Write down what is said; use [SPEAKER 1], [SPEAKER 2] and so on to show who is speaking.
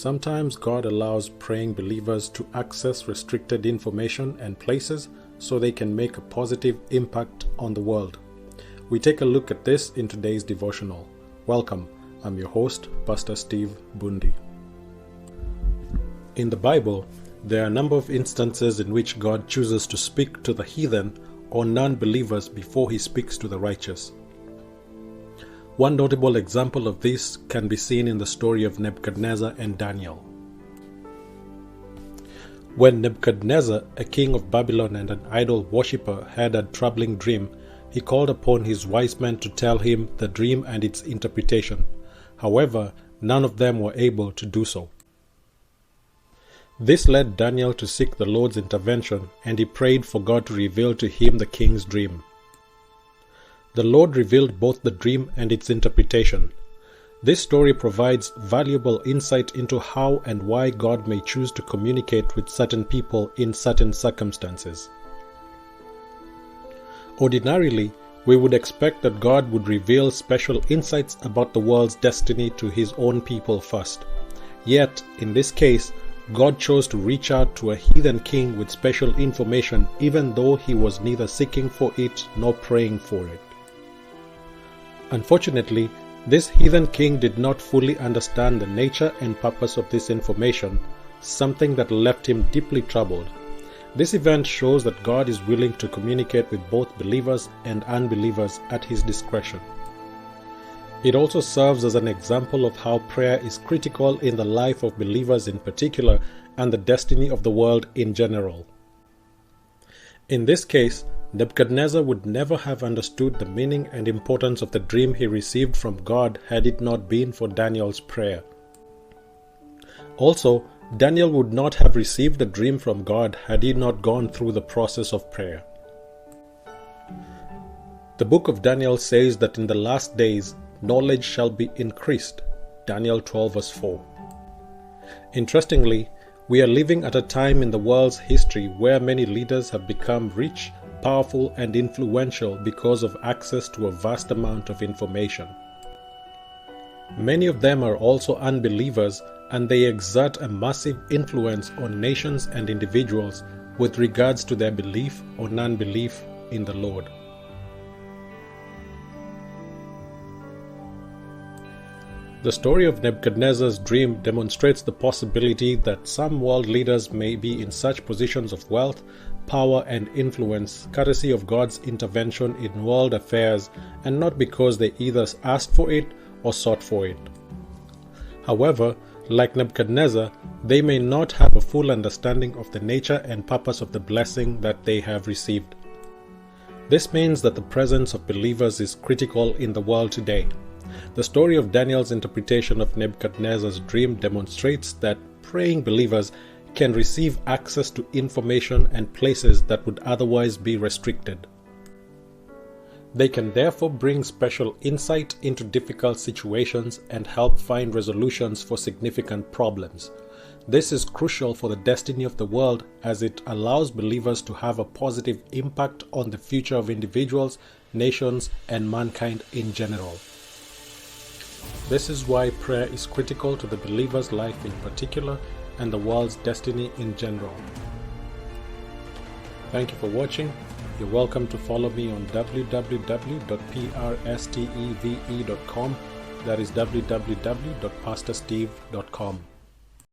[SPEAKER 1] Sometimes God allows praying believers to access restricted information and places so they can make a positive impact on the world. We take a look at this in today's devotional. Welcome, I'm your host, Pastor Steve Bundi. In the Bible, there are a number of instances in which God chooses to speak to the heathen or non-believers before he speaks to the righteous. One notable example of this can be seen in the story of Nebuchadnezzar and Daniel. When Nebuchadnezzar, a king of Babylon and an idol worshipper, had a troubling dream, he called upon his wise men to tell him the dream and its interpretation. However, none of them were able to do so. This led Daniel to seek the Lord's intervention, and he prayed for God to reveal to him the king's dream. The Lord revealed both the dream and its interpretation. This story provides valuable insight into how and why God may choose to communicate with certain people in certain circumstances. Ordinarily, we would expect that God would reveal special insights about the world's destiny to his own people first. Yet, in this case, God chose to reach out to a heathen king with special information even though he was neither seeking for it nor praying for it. Unfortunately, this heathen king did not fully understand the nature and purpose of this information, something that left him deeply troubled. This event shows that God is willing to communicate with both believers and unbelievers at his discretion. It also serves as an example of how prayer is critical in the life of believers in particular and the destiny of the world in general. In this case, Nebuchadnezzar would never have understood the meaning and importance of the dream he received from God had it not been for Daniel's prayer. Also, Daniel would not have received the dream from God had he not gone through the process of prayer. The book of Daniel says that in the last days, knowledge shall be increased. Daniel 12 verse 4. Interestingly, we are living at a time in the world's history where many leaders have become rich, powerful, and influential because of access to a vast amount of information. Many of them are also unbelievers, and they exert a massive influence on nations and individuals with regards to their belief or non-belief in the Lord. The story of Nebuchadnezzar's dream demonstrates the possibility that some world leaders may be in such positions of wealth, power, and influence courtesy of God's intervention in world affairs and not because they either asked for it or sought for it. However, like Nebuchadnezzar, they may not have a full understanding of the nature and purpose of the blessing that they have received. This means that the presence of believers is critical in the world today. The story of Daniel's interpretation of Nebuchadnezzar's dream demonstrates that praying believers can receive access to information and places that would otherwise be restricted. They can therefore bring special insight into difficult situations and help find resolutions for significant problems. This is crucial for the destiny of the world as it allows believers to have a positive impact on the future of individuals, nations, and mankind in general. This is why prayer is critical to the believer's life in particular and the world's destiny in general. Thank you for watching. You're welcome to follow me on www.prsteve.com. That is www.pastorsteve.com.